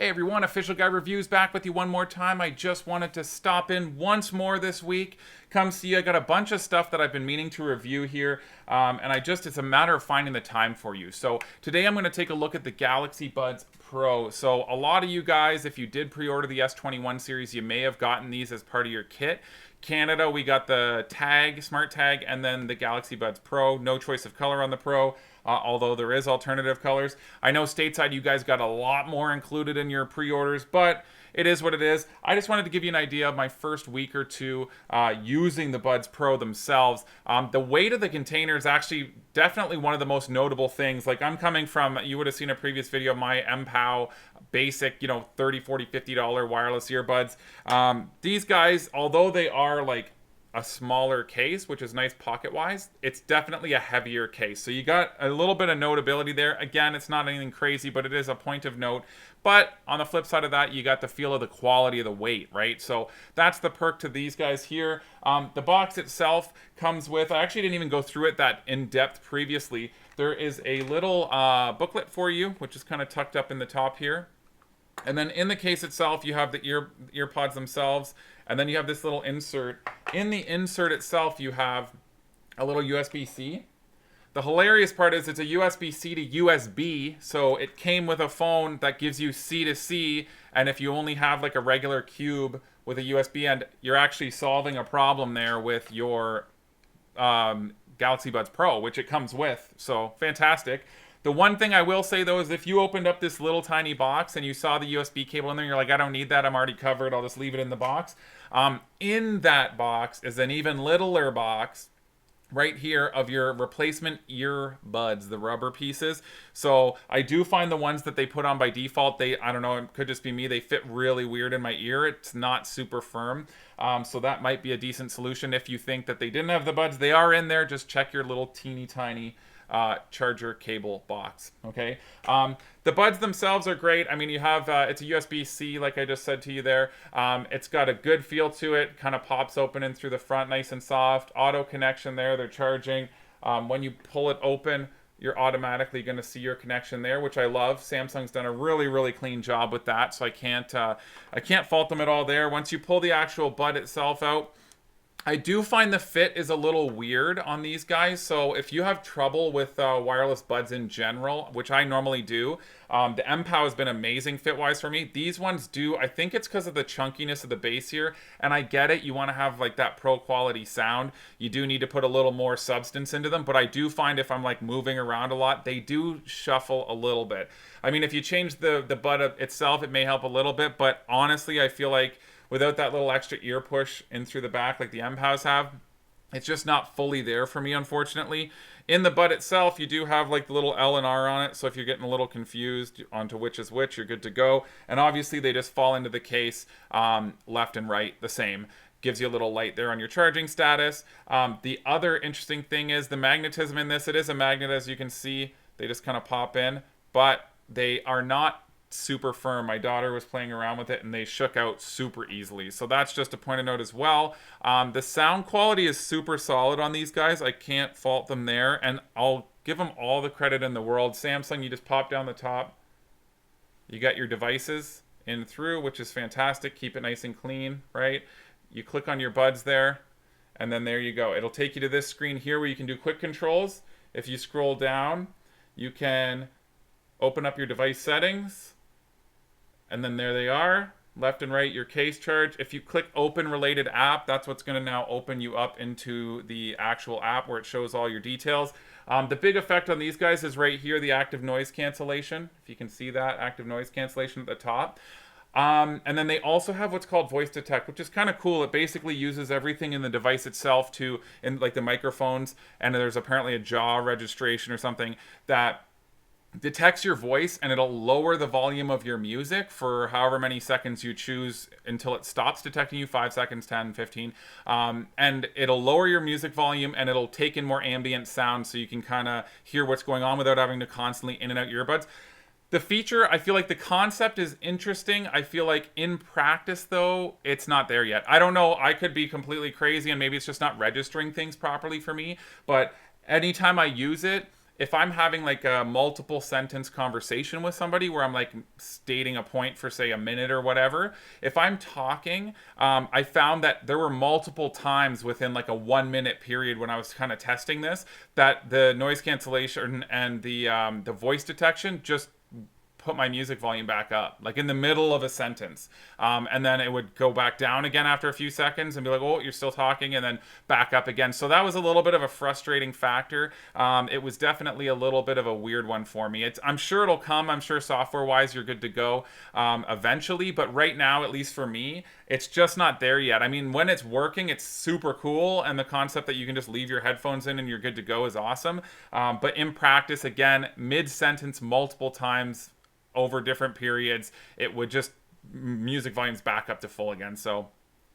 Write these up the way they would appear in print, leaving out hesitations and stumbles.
everyone, Official Guy Reviews back with you one more time. I just wanted to stop in once more this week. Come see you. I got a bunch of stuff that I've been meaning to review here, and it's a matter of finding the time for you. So today I'm going to take a look at the Galaxy Buds Pro. So a lot of you guys, if you did pre-order the S21 series, you may have gotten these as part of your kit. Canada, we got the tag, smart tag, and then the Galaxy Buds Pro. No choice of color on the Pro, although there is alternative colors. I know stateside you guys got a lot more included in your pre-orders, but it is what it is. I just wanted to give you an idea of my first week or two using the Buds Pro themselves. The weight of the container is actually definitely one of the most notable things. Like, I'm coming from, you would have seen a previous video of my MPOW basic, $30, $40, $50 wireless earbuds. These guys, although they are like a smaller case, which is nice pocket wise, it's definitely a heavier case. So you got a little bit of notability there. Again, it's not anything crazy, but it is a point of note. But on the flip side of that, you got the feel of the quality of the weight, right? So that's the perk to these guys here. The box itself comes with, I actually didn't even go through it that in depth previously. There is a little booklet for you, which is kind of tucked up in the top here. And then in the case itself, you have the earpods themselves, and then you have this little insert. In the insert itself, you have a little USB-C. The hilarious part is it's a USB-C to USB, so it came with a phone that gives you C to C, and if you only have like a regular cube with a USB end, you're actually solving a problem there with your Galaxy Buds Pro, which it comes with, so fantastic. The one thing I will say, though, is if you opened up this little tiny box and you saw the USB cable in there, you're like, I don't need that, I'm already covered, I'll just leave it in the box. In that box is an even littler box right here of your replacement earbuds, the rubber pieces. So I do find the ones that they put on by default, I don't know, it could just be me, they fit really weird in my ear. It's not super firm. So that might be a decent solution if you think that they didn't have the buds. They are in there, just check your little teeny tiny charger cable box. Okay, the buds themselves are great. I mean, you have it's a USB-C, like I just said to you there. It's got a good feel to it, kind of pops open in through the front, nice and soft. Auto connection there, they're charging. When you pull it open, you're automatically going to see your connection there, which I love. Samsung's done a really clean job with that, so I can't fault them at all there. Once you pull the actual bud itself out, I do find the fit is a little weird on these guys. So if you have trouble with wireless buds in general, which I normally do, the MPOW has been amazing fit-wise for me. These ones do, I think it's because of the chunkiness of the base here, and I get it. You want to have like that pro quality sound. You do need to put a little more substance into them, but I do find if I'm like moving around a lot, they do shuffle a little bit. I mean, if you change the bud itself, it may help a little bit, but honestly, I feel like without that little extra ear push in through the back like the MPOWs have, it's just not fully there for me, unfortunately. In the bud itself, you do have like the little L and R on it, so if you're getting a little confused onto which is which, you're good to go. And obviously, they just fall into the case left and right the same. Gives you a little light there on your charging status. The other interesting thing is the magnetism in this. It is a magnet, as you can see. They just kind of pop in, but they are not super firm. My daughter was playing around with it and they shook out super easily, so that's just a point of note as well. The sound quality is super solid on these guys. I can't fault them there, and I'll give them all the credit in the world. Samsung, you just pop down the top, you got your devices in through, which is fantastic. Keep it nice and clean, right? You click on your buds there, and then there you go. It'll take you to this screen here where you can do quick controls. If you scroll down, you can open up your device settings, and then there they are, left and right, your case charge. If you click open related app, that's what's going to now open you up into the actual app where it shows all your details. The big effect on these guys is right here, the active noise cancellation. If you can see that, active noise cancellation at the top. And then they also have what's called voice detect, which is kind of cool. It basically uses everything in the device itself in like the microphones, and there's apparently a jaw registration or something that detects your voice, and it'll lower the volume of your music for however many seconds you choose until it stops detecting you, 5 seconds, 10, 15. And it'll lower your music volume, and it'll take in more ambient sound so you can kind of hear what's going on without having to constantly in and out your earbuds. The feature, I feel like the concept is interesting. I feel like in practice, though, it's not there yet. I don't know. I could be completely crazy, and maybe it's just not registering things properly for me. But anytime I use it, if I'm having like a multiple sentence conversation with somebody where I'm like stating a point for say a minute or whatever, if I'm talking, I found that there were multiple times within like a 1 minute period when I was kind of testing this that the noise cancellation and the voice detection just put my music volume back up, like in the middle of a sentence. And then it would go back down again after a few seconds and be like, oh, you're still talking, and then back up again. So that was a little bit of a frustrating factor. It was definitely a little bit of a weird one for me. I'm sure it'll come. I'm sure software wise, you're good to go eventually. But right now, at least for me, it's just not there yet. I mean, when it's working, it's super cool. And the concept that you can just leave your headphones in and you're good to go is awesome. But in practice, again, mid sentence multiple times over different periods, it would just music volumes back up to full again. So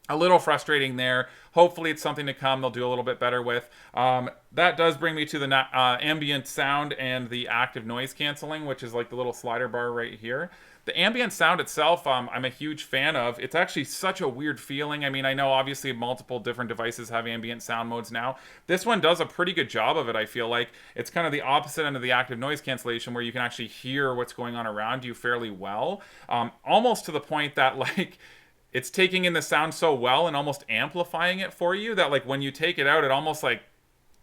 a little frustrating there. Hopefully it's something to come they'll do a little bit better with. That does bring me to the ambient sound and the active noise canceling, which is like the little slider bar right here. The ambient sound itself, I'm a huge fan of. It's actually such a weird feeling. I mean, I know obviously multiple different devices have ambient sound modes now. This one does a pretty good job of it, I feel like. It's kind of the opposite end of the active noise cancellation where you can actually hear what's going on around you fairly well. Almost to the point that, like, it's taking in the sound so well and almost amplifying it for you that, like, when you take it out, it almost, like,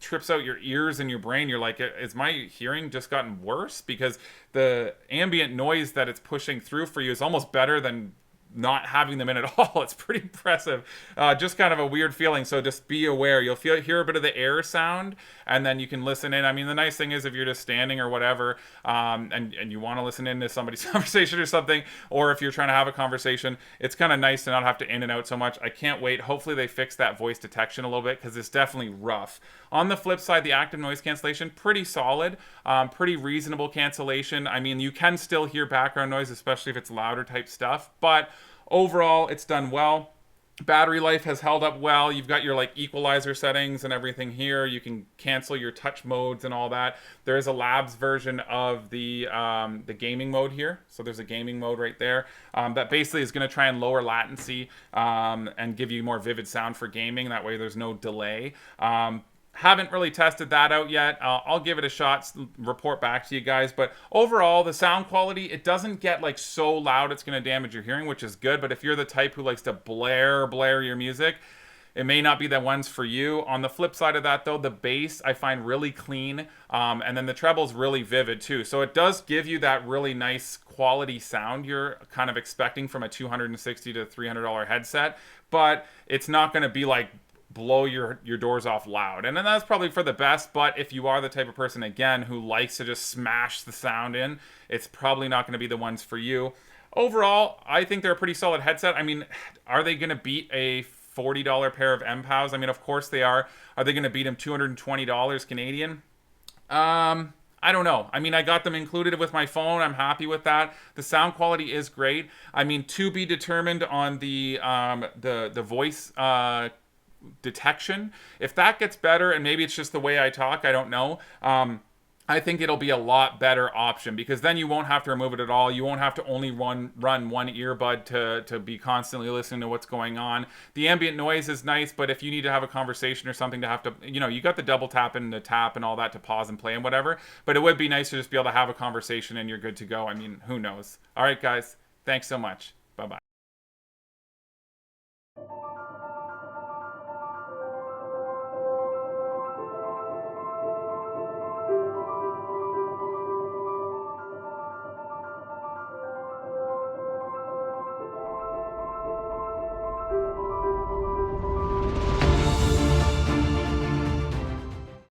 trips out your ears and your brain. You're like, is my hearing just gotten worse? Because the ambient noise that it's pushing through for you is almost better than not having them in at all. It's pretty impressive. Just kind of a weird feeling. So just be aware. You'll hear a bit of the air sound, and then you can listen in. I mean, the nice thing is if you're just standing or whatever, and you want to listen into somebody's conversation or something, or if you're trying to have a conversation, it's kind of nice to not have to in and out so much. I can't wait. Hopefully they fix that voice detection a little bit because it's definitely rough. On the flip side, the active noise cancellation, pretty solid, pretty reasonable cancellation. I mean, you can still hear background noise, especially if it's louder type stuff, but overall, it's done well. Battery life has held up well. You've got your like equalizer settings and everything here. You can cancel your touch modes and all that. There is a labs version of the gaming mode here. So there's a gaming mode right there that basically is going to try and lower latency and give you more vivid sound for gaming. That way there's no delay. Haven't really tested that out yet. I'll give it a shot, report back to you guys. But overall, the sound quality, it doesn't get like so loud it's going to damage your hearing, which is good. But if you're the type who likes to blare your music, it may not be the ones for you. On the flip side of that, though, the bass I find really clean. And then the treble's really vivid, too. So it does give you that really nice quality sound you're kind of expecting from a $260 to $300 headset. But it's not going to be like blow your doors off loud. And then that's probably for the best, but if you are the type of person, again, who likes to just smash the sound in, it's probably not going to be the ones for you. Overall, I think they're a pretty solid headset. I mean, are they going to beat a $40 pair of MPOWs? I mean, of course they are. Are they going to beat them $220 Canadian? I don't know. I mean, I got them included with my phone. I'm happy with that. The sound quality is great. I mean, to be determined on the voice detection. If that gets better, and maybe it's just the way I talk, I don't know. I think it'll be a lot better option because then you won't have to remove it at all. You won't have to only run one earbud to be constantly listening to what's going on. The ambient noise is nice, but if you need to have a conversation or something to have to, you got the double tap and the tap and all that to pause and play and whatever, but it would be nice to just be able to have a conversation and you're good to go. I mean, who knows? All right, guys. Thanks so much. Bye-bye.